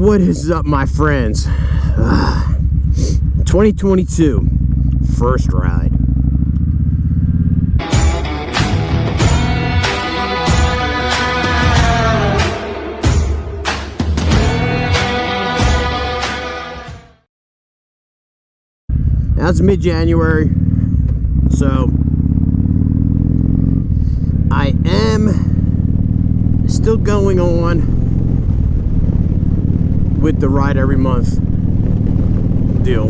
What is up, my friends? 2022 first ride. Now it's mid-January, so I am still going on with the ride every month deal.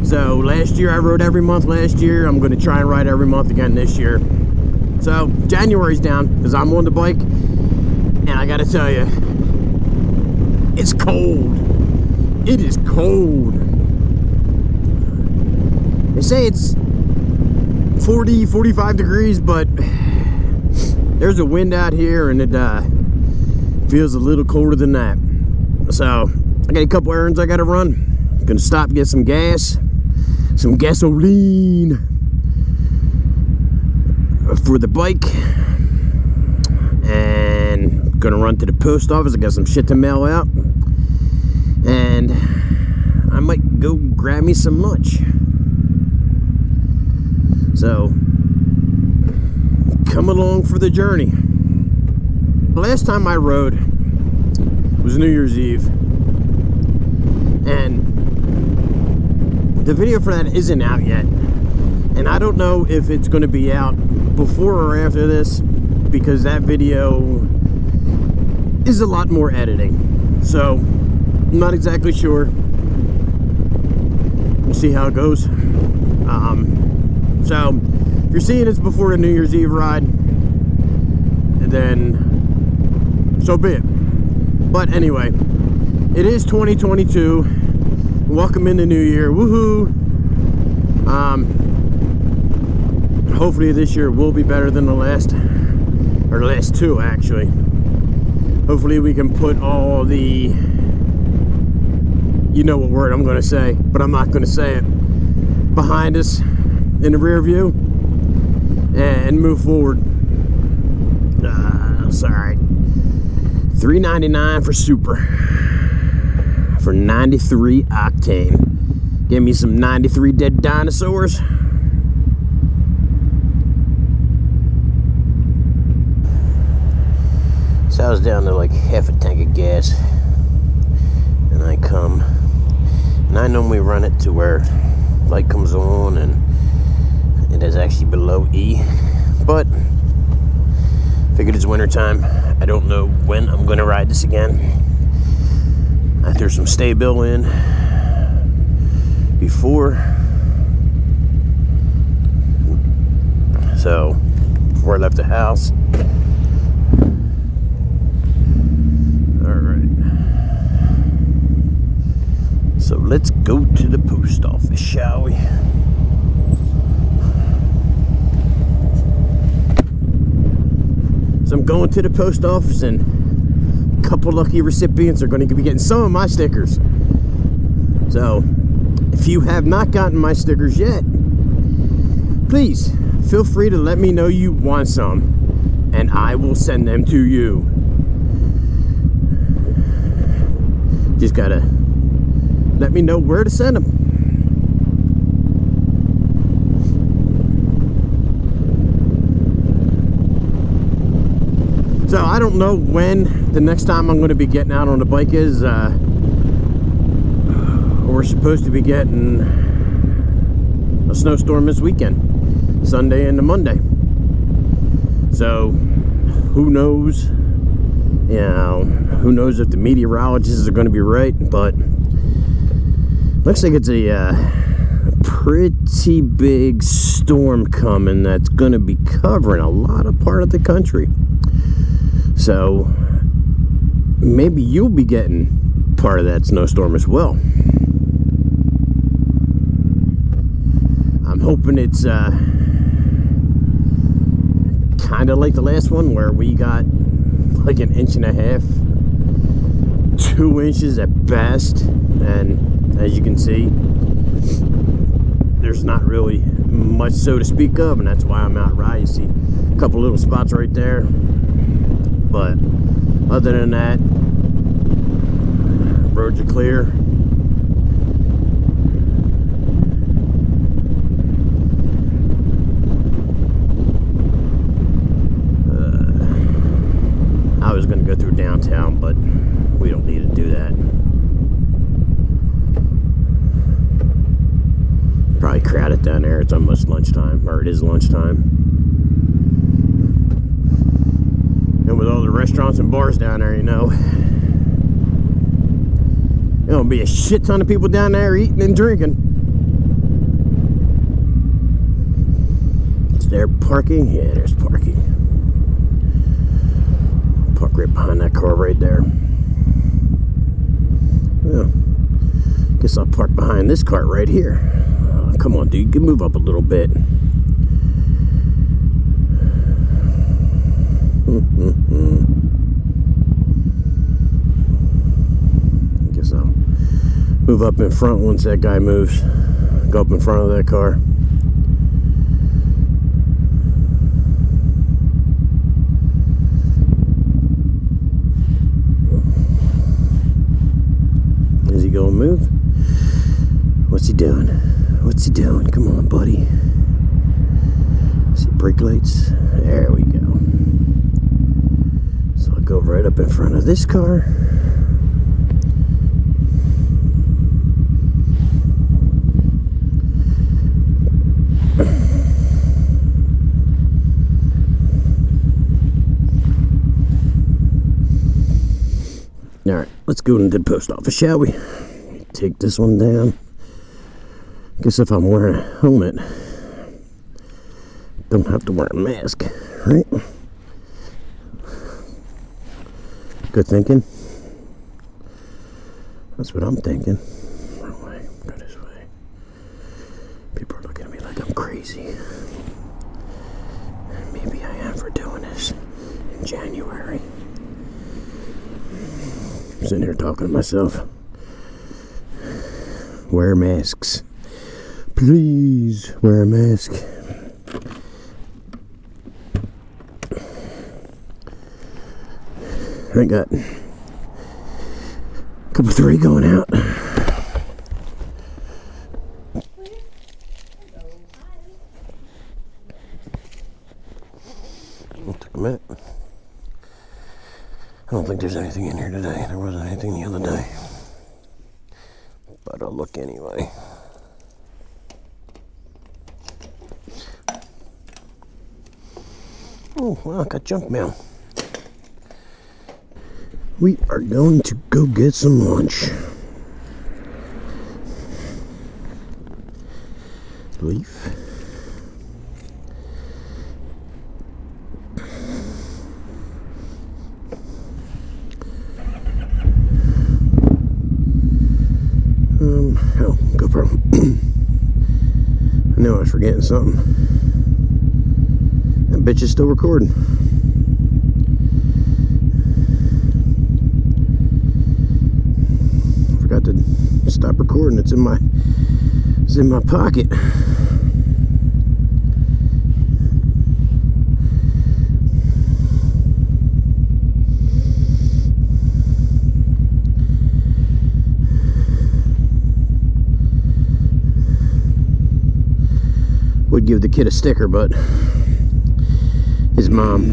So last year I rode every month last year. I'm going to try and ride every month again this year. So January's down because I'm on the bike, and I gotta tell you, it's cold. It is cold. They say it's 40, 45 degrees, but there's a wind out here and it feels a little colder than that. So I got a couple errands I gotta run. Gonna stop, get some gas, some gasoline for the bike, and gonna run to the post office. I got some shit to mail out, and I might go grab me some lunch. So come along for the journey. The last time I rode was New Year's Eve, and the video for that isn't out yet, and I don't know if it's going to be out before or after this, because that video is a lot more editing, so I'm not exactly sure. We'll see how it goes. So if you're seeing this before a New Year's Eve ride, then so be it. But anyway, it is 2022. Welcome in the new year. Woohoo! Hopefully this year will be better than the last, or the last two actually. Hopefully we can put all the, you know what word I'm going to say, but I'm not going to say it, behind us in the rear view and move forward. Sorry. $3.99 for super for 93 octane. Give me some 93 dead dinosaurs. So I was down to like half a tank of gas, and I come, and I normally run it to where light comes on and it is actually below E, but figured it's winter time. I don't know when I'm going to ride this again. I threw some Sta-Bil in before, so before I left the house. Alright, so let's go to the post office, shall we? So I'm going to the post office, and a couple lucky recipients are going to be getting some of my stickers. So if you have not gotten my stickers yet, please feel free to let me know you want some, and I will send them to you. Just gotta let me know where to send them. So I don't know when the next time I'm going to be getting out on the bike is. We're supposed to be getting a snowstorm this weekend, Sunday into Monday. So who knows? You know, who knows if the meteorologists are going to be right? But looks like it's a pretty big storm coming that's going to be covering a lot of part of the country. So maybe you'll be getting part of that snowstorm as well. I'm hoping it's kind of like the last one where we got like 1.5 inches, 2 inches at best, and as you can see, there's not really much so to speak of, and that's why I'm out riding. You see a couple little spots right there, but other than that, roads are clear. I was going to go through downtown, but we don't need to do that. Probably crowded down there. It's almost lunchtime, or it is lunchtime. And with all the restaurants and bars down there, you know, there'll be a shit ton of people down there eating and drinking. Is there parking? Yeah, there's parking. Park right behind that car right there. Well, guess I'll park behind this cart right here. Oh, come on, dude, you can move up a little bit. Guess I'll move up in front once that guy moves. Go up in front of that car. Is he gonna move? What's he doing? What's he doing? Come on, buddy. See brake lights? There we go. So I'll go right up in front of this car. Alright, let's go into the post office, shall we? Take this one down. Guess if I'm wearing a helmet, don't have to wear a mask, right? Good thinking. That's what I'm thinking. Wrong way, go this way. People are looking at me like I'm crazy. Maybe I am for doing this in January. I'm sitting here talking to myself. Wear masks. Please wear a mask. I got a couple 3 going out. It took a minute. I don't think there's anything in here today. There wasn't anything the other day. But I'll look anyway. Oh, well, I got junk mail. We are going to go get some lunch. Leaf. Oh, GoPro. I knew I was forgetting something. That bitch is still recording. Forgot to stop recording. It's in my pocket. Would give the kid a sticker, but his mom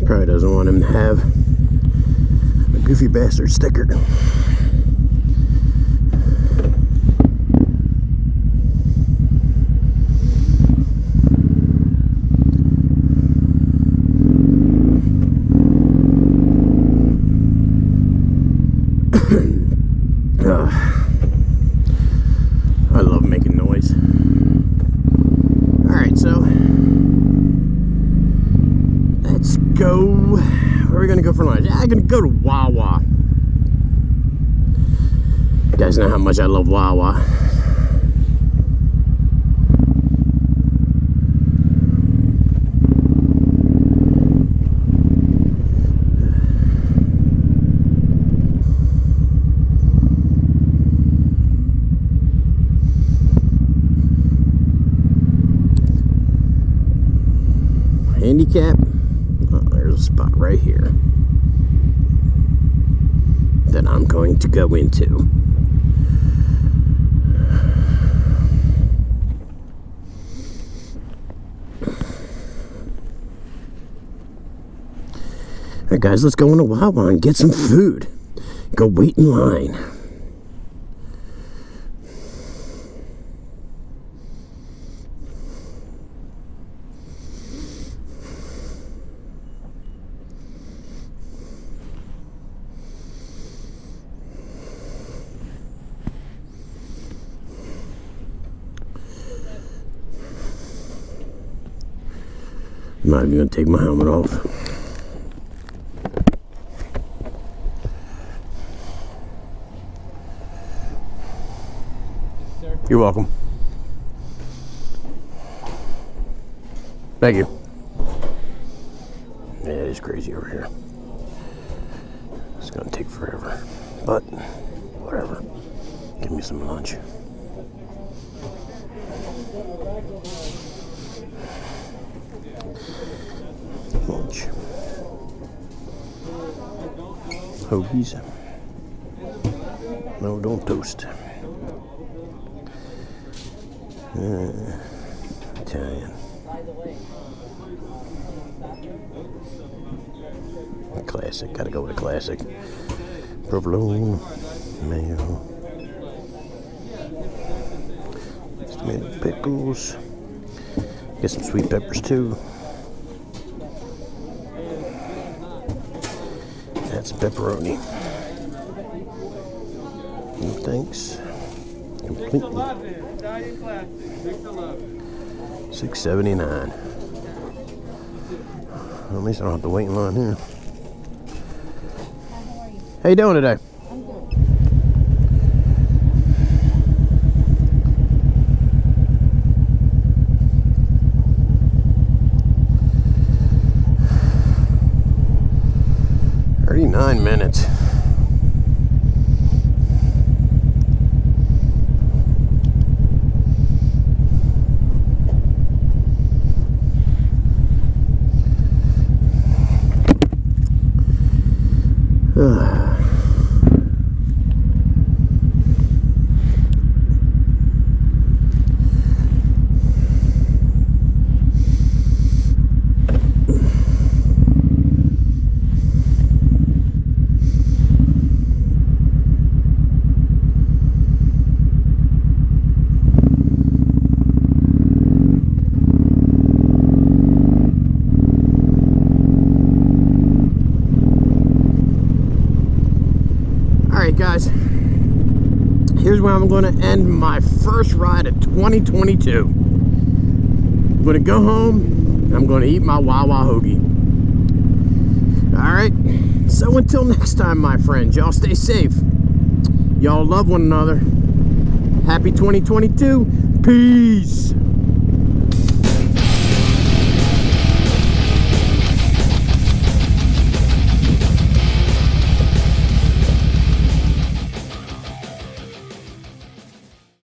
probably doesn't want him to have a goofy bastard sticker. I love making noise. Alright, so let's go. Where are we gonna go for lunch? I'm gonna go to Wawa. You guys know how much I love Wawa. Handicap. Oh, there's little spot right here that I'm going to go into. Alright guys, let's go into Wawa and get some food. Go wait in line. I'm not even going to take my helmet off. You're welcome. Thank you. Yeah, it is crazy over here. It's going to take forever. But, whatever. Give me some lunch. Lunch. Hoagies. No, don't toast. Italian. Classic. Gotta go with a classic. Provolone. Mayo. Tomato pickles. Get some sweet peppers too. Add some pepperoni. No thanks. Completely. $6.79. Well, at least I don't have to wait in line here. How you doing today? I'm good. $39 minutes. Guys, here's where I'm going to end my first ride of 2022. I'm going to go home and I'm going to eat my Wawa hoagie. Alright, so until next time, my friends, y'all stay safe. Y'all love one another. Happy 2022. Peace.